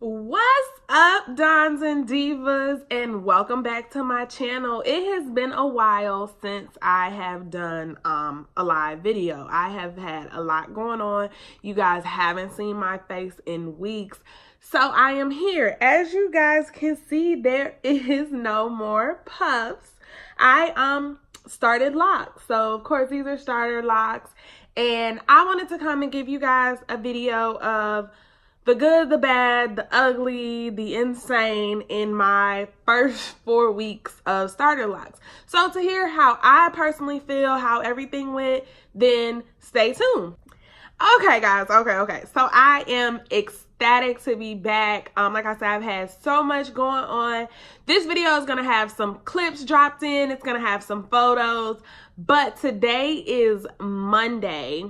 What's up, Dons and Divas, and welcome back to my channel. It has been a while since I have done a live video. I have had a lot going on. You guys haven't seen my face in weeks, so I am here. As you guys can see, there is no more puffs. I started Locs. So of course these are starter locks, and I wanted to come and give you guys a video of the good, the bad, the ugly, the insane in my first 4 weeks of starter locks. So to hear how I personally feel, how everything went, then stay tuned. Okay, guys. Okay. So I am ecstatic to be back. Like I said, I've had so much going on. This video is going to have some clips dropped in. It's going to have some photos. But today is Monday,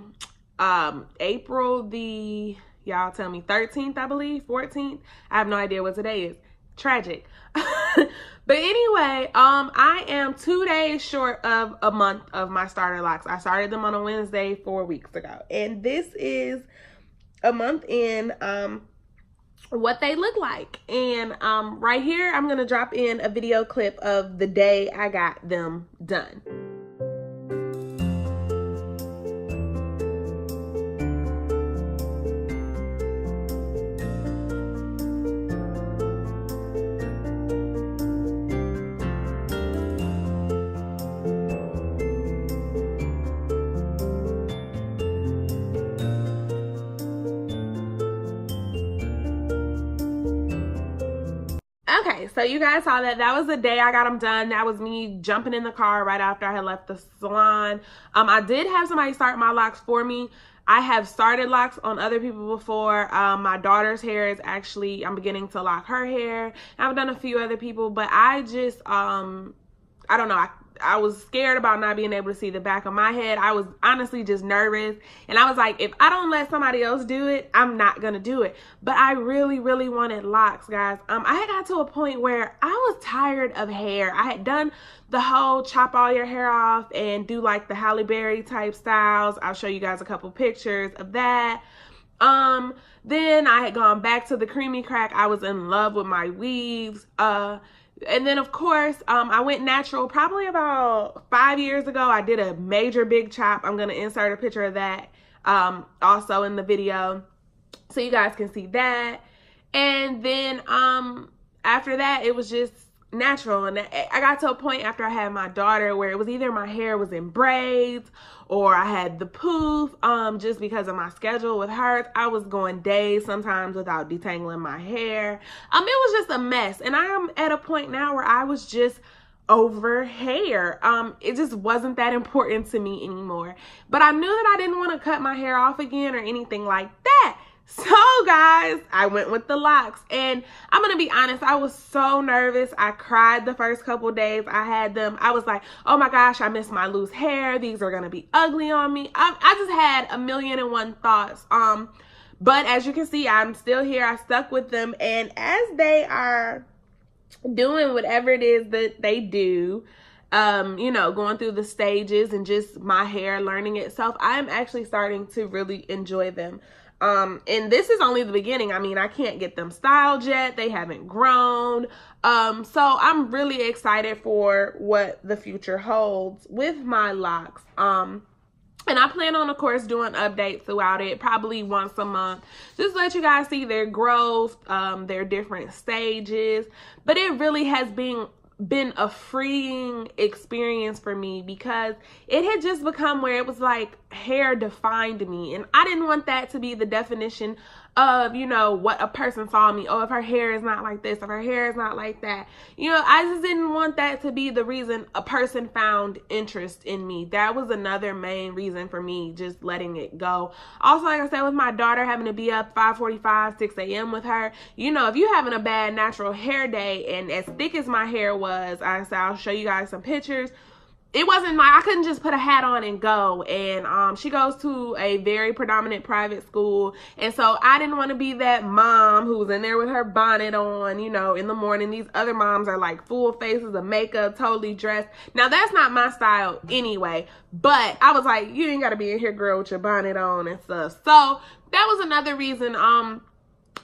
April the... y'all tell me 13th, I believe, 14th. I have no idea what today is. Tragic. But anyway, I am 2 days short of a month of my starter locks. I started them on a Wednesday 4 weeks ago. And this is a month in what they look like. And right here, I'm going to drop in a video clip of the day I got them done. Okay, so you guys saw that was the day I got them done. That was me jumping in the car right after I had left the salon. I did have somebody start my locks for me. I have started locks on other people before. My daughter's hair is actually, I'm beginning to lock her hair. I've done a few other people, but I just, I don't know. I was scared about not being able to see the back of my head. I was honestly just nervous. And I was like, if I don't let somebody else do it, I'm not going to do it. But I really, really wanted locks, guys. I had got to a point where I was tired of hair. I had done the whole chop all your hair off and do like the Halle Berry type styles. I'll show you guys a couple pictures of that. Then I had gone back to the creamy crack. I was in love with my weaves. And then, of course, I went natural probably about 5 years ago. I did a major big chop. I'm going to insert a picture of that also in the video so you guys can see that. And then after that, it was just natural. And I got to a point after I had my daughter where it was either my hair was in braids or I had the poof. Just because of my schedule with her, I was going days sometimes without detangling my hair. It was just a mess. And I am at a point now where I was just over hair. It just wasn't that important to me anymore. But I knew that I didn't want to cut my hair off again or anything like that. So guys, I went with the locks, and I'm going to be honest, I was so nervous. I cried the first couple days I had them. I was like, oh my gosh, I miss my loose hair. These are going to be ugly on me. I just had a million and one thoughts. But as you can see, I'm still here. I stuck with them, and as they are doing whatever it is that they do, you know, going through the stages and just my hair learning itself, I'm actually starting to really enjoy them. And this is only the beginning. I mean, I can't get them styled yet. They haven't grown. So I'm really excited for what the future holds with my locks. And I plan on, of course, doing updates throughout it, probably once a month, just to let you guys see their growth, their different stages. But it really has been a freeing experience for me because it had just become where it was like hair defined me, and I didn't want that to be the definition of, you know, what a person saw me. Oh, if her hair is not like this, if her hair is not like that, you know, I just didn't want that to be the reason a person found interest in me. That was another main reason for me just letting it go. Also, like I said, with my daughter, having to be up 5:45, 6 a.m. with her, you know, if you're having a bad natural hair day, and as thick as my hair was, I'll show you guys some pictures. It wasn't like I couldn't just put a hat on and go. And she goes to a very predominant private school, and so I didn't want to be that mom who was in there with her bonnet on, you know, in the morning. These other moms are like full faces of makeup, totally dressed. Now that's not my style anyway, but I was like, you ain't got to be in here, girl, with your bonnet on and stuff. So that was another reason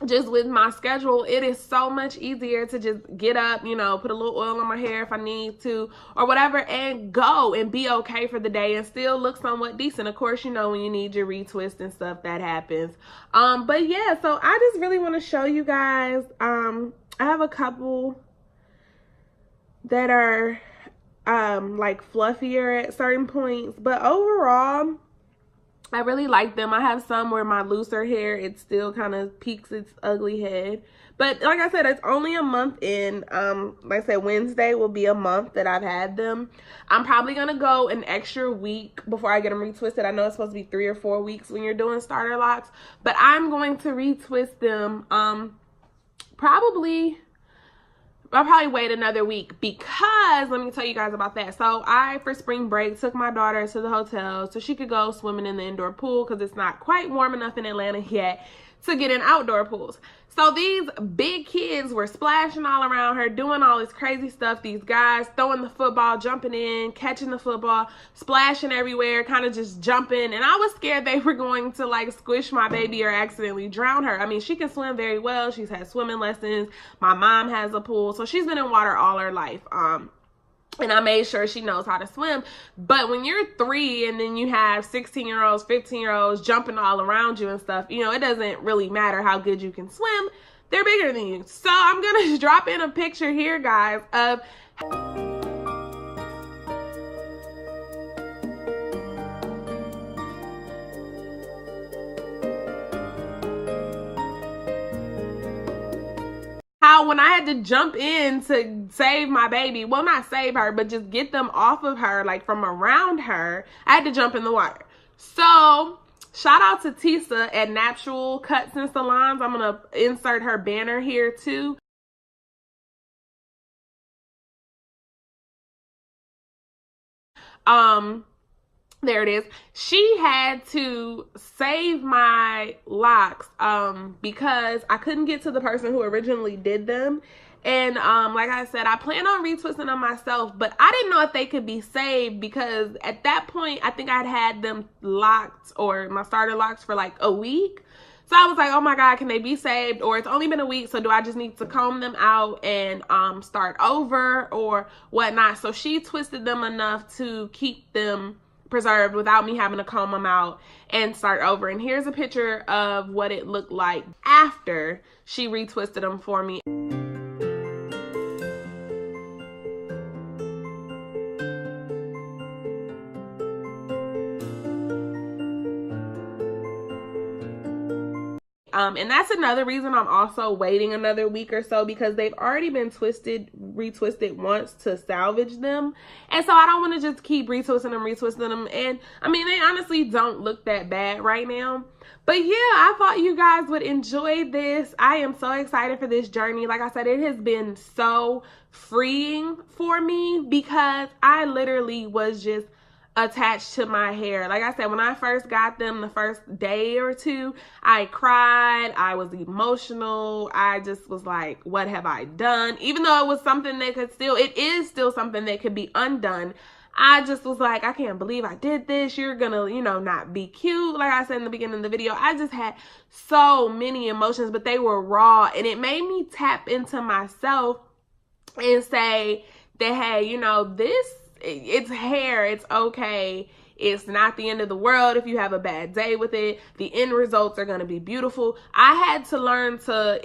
just with my schedule, it is so much easier to just get up, you know, put a little oil on my hair if I need to or whatever, and go and be okay for the day and still look somewhat decent. Of course, you know, when you need your retwist and stuff, that happens. But yeah, so I just really want to show you guys. I have a couple that are like fluffier at certain points, but overall I really like them. I have some where my looser hair, it still kind of peaks its ugly head. But like I said, it's only a month in. Like I said, Wednesday will be a month that I've had them. I'm probably going to go an extra week before I get them retwisted. I know it's supposed to be 3 or 4 weeks when you're doing starter locks. But I'm going to retwist them I'll probably wait another week because let me tell you guys about that. So I, for spring break, took my daughter to the hotel so she could go swimming in the indoor pool because it's not quite warm enough in Atlanta yet to get in outdoor pools. So these big kids were splashing all around her, doing all this crazy stuff. These guys throwing the football, jumping in, catching the football, splashing everywhere, kind of just jumping. And I was scared they were going to like squish my baby or accidentally drown her. I mean, she can swim very well. She's had swimming lessons. My mom has a pool. So she's been in water all her life. And I made sure she knows how to swim. But when you're 3 and then you have 16-year-olds, 15-year-olds jumping all around you and stuff, you know, it doesn't really matter how good you can swim. They're bigger than you. So I'm going to drop in a picture here, guys, of how when I had to jump in to save my baby, well, not save her, but just get them off of her, like from around her, I had to jump in the water. So shout out to Tisa at Natural Cuts and Salons. I'm going to insert her banner here too. There it is. She had to save my locks because I couldn't get to the person who originally did them. And like I said, I plan on retwisting them myself, but I didn't know if they could be saved because at that point, I think I'd had them locked or my starter locks for like a week. So I was like, oh my God, can they be saved? Or it's only been a week, so do I just need to comb them out and start over or whatnot? So she twisted them enough to keep them preserved without me having to comb them out and start over. And here's a picture of what it looked like after she retwisted them for me. And that's another reason I'm also waiting another week or so because they've already been retwisted once to salvage them. And so I don't want to just keep retwisting them. And I mean, they honestly don't look that bad right now. But yeah, I thought you guys would enjoy this. I am so excited for this journey. Like I said, it has been so freeing for me because I literally was just attached to my hair. Like I said, when I first got them the first day or two, I cried, I was emotional, I just was like, what have I done? Even though it was something that it is still something that could be undone. I just was like, I can't believe I did this. You're gonna, you know, not be cute. Like I said in the beginning of the video, I just had so many emotions, but they were raw, and it made me tap into myself and say that, hey, you know, it's hair, it's okay. It's not the end of the world if you have a bad day with it. The end results are going to be beautiful. I had to learn to,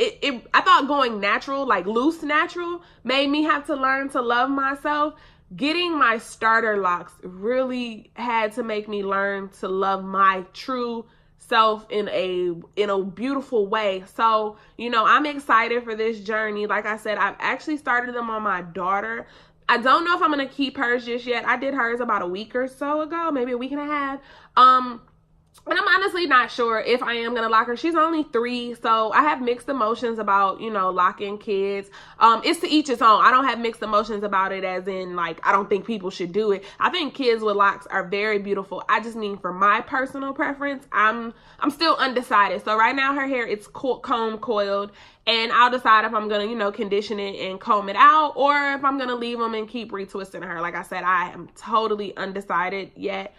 I thought going natural, like loose natural, made me have to learn to love myself. Getting my starter locks really had to make me learn to love my true self in a beautiful way. So, you know, I'm excited for this journey. Like I said, I've actually started them on my daughter. I don't know if I'm going to keep hers just yet. I did hers about a week or so ago, maybe a week and a half. And I'm honestly not sure if I am going to lock her. She's only 3, so I have mixed emotions about, you know, locking kids. It's to each its own. I don't have mixed emotions about it as in, like, I don't think people should do it. I think kids with locks are very beautiful. I just mean for my personal preference, I'm still undecided. So right now her hair, it's comb coiled, and I'll decide if I'm going to, you know, condition it and comb it out, or if I'm going to leave them and keep retwisting her. Like I said, I am totally undecided yet.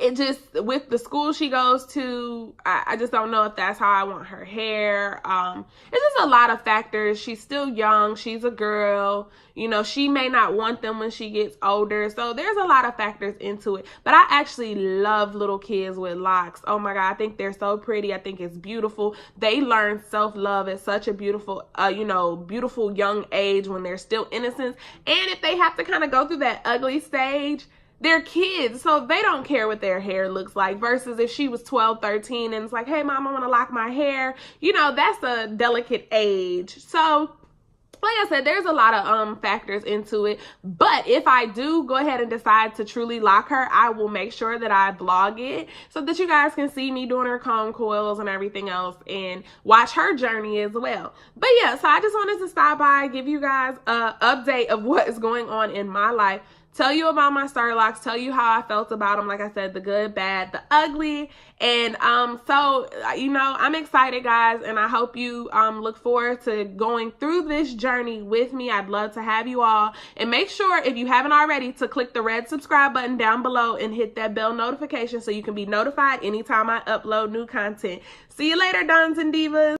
it just, with the school she goes to, I just don't know if that's how I want her hair. It's just a lot of factors. She's still young. She's a girl. You know, she may not want them when she gets older. So there's a lot of factors into it. But I actually love little kids with locks. Oh my God, I think they're so pretty. I think it's beautiful. They learn self-love at such a beautiful, you know, beautiful young age when they're still innocent. And if they have to kind of go through that ugly stage, they're kids, so they don't care what their hair looks like, versus if she was 12, 13 and it's like, hey mom, I want to lock my hair. You know, that's a delicate age. So like I said, there's a lot of factors into it. But if I do go ahead and decide to truly lock her, I will make sure that I vlog it so that you guys can see me doing her comb coils and everything else and watch her journey as well. But yeah, so I just wanted to stop by, give you guys an update of what is going on in my life. Tell you about my StarterLocs, tell you how I felt about them, like I said, the good, bad, the ugly. And so, you know, I'm excited, guys, and I hope you look forward to going through this journey with me. I'd love to have you all. And make sure, if you haven't already, to click the red subscribe button down below and hit that bell notification so you can be notified anytime I upload new content. See you later, Dons and Divas.